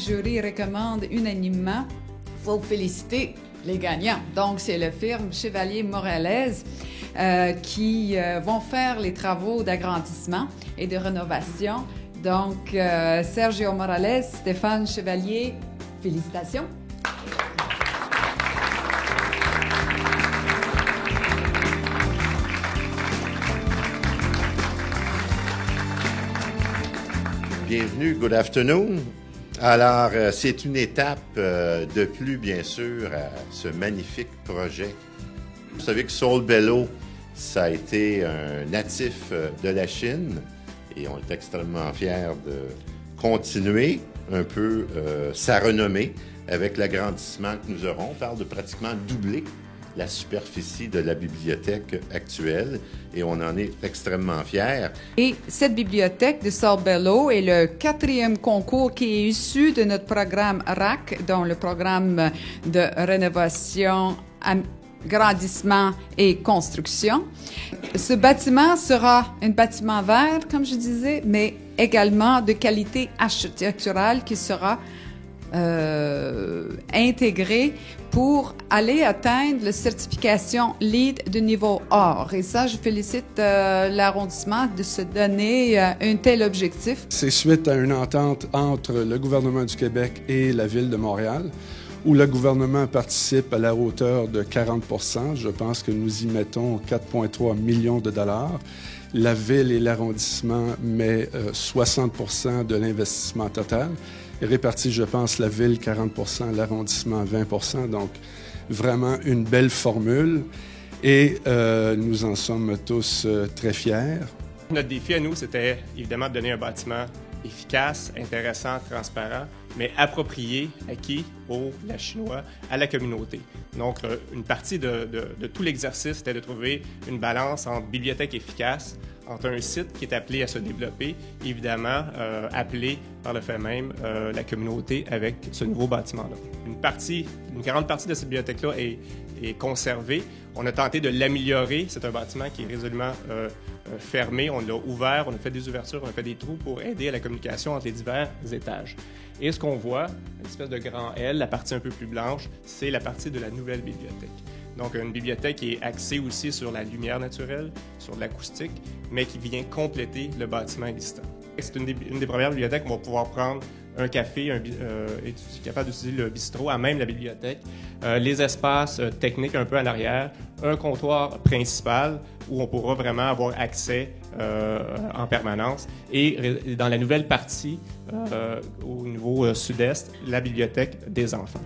jury recommande unanimement, il faut féliciter les gagnants. Donc, c'est la firme Chevalier Morales qui vont faire les travaux d'agrandissement et de rénovation. Donc, Sergio Morales, Stéphane Chevalier, félicitations. Bienvenue, good afternoon. Alors, c'est une étape de plus, bien sûr, à ce magnifique projet. Vous savez que Saul Bellow, ça a été un natif de la Chine et on est extrêmement fiers de continuer un peu sa renommée avec l'agrandissement que nous aurons. On parle de pratiquement doubler la superficie de la bibliothèque actuelle et on en est extrêmement fiers. Et cette bibliothèque de Saul Bellow est le 4e concours qui est issu de notre programme RAC, dont le programme de rénovation, agrandissement et construction. Ce bâtiment sera un bâtiment vert, comme je disais, mais également de qualité architecturale qui sera intégré pour aller atteindre la certification LEED de niveau or. Et ça, je félicite l'arrondissement de se donner un tel objectif. C'est suite à une entente entre le gouvernement du Québec et la Ville de Montréal, où le gouvernement participe à la hauteur de 40 %. Je pense que nous y mettons 4,3 millions de dollars. La Ville et l'arrondissement mettent 60 % de l'investissement total. Réparti, je pense, la Ville 40 %, l'arrondissement 20 %. Donc, vraiment une belle formule. Et nous en sommes tous très fiers. Notre défi à nous, c'était évidemment de donner un bâtiment efficace, intéressant, transparent, mais approprié à qui? Aux Chinois, à la communauté. Donc, une partie de tout l'exercice, c'était de trouver une balance entre bibliothèque efficace, entre un site qui est appelé à se développer, évidemment appelé par le fait même la communauté avec ce nouveau bâtiment-là. Une grande partie de cette bibliothèque-là est conservée. On a tenté de l'améliorer. C'est un bâtiment qui est résolument fermé. On l'a ouvert, on a fait des ouvertures, on a fait des trous pour aider à la communication entre les divers étages. Et ce qu'on voit, une espèce de grand L, la partie un peu plus blanche, c'est la partie de la nouvelle bibliothèque. Donc, une bibliothèque qui est axée aussi sur la lumière naturelle, sur l'acoustique, mais qui vient compléter le bâtiment existant. C'est une des premières bibliothèques où on va pouvoir prendre un café, être capable d'utiliser le bistrot à même la bibliothèque, les espaces techniques un peu en arrière, un comptoir principal où on pourra vraiment avoir accès en permanence. Et dans la nouvelle partie, au niveau sud-est, la bibliothèque des enfants.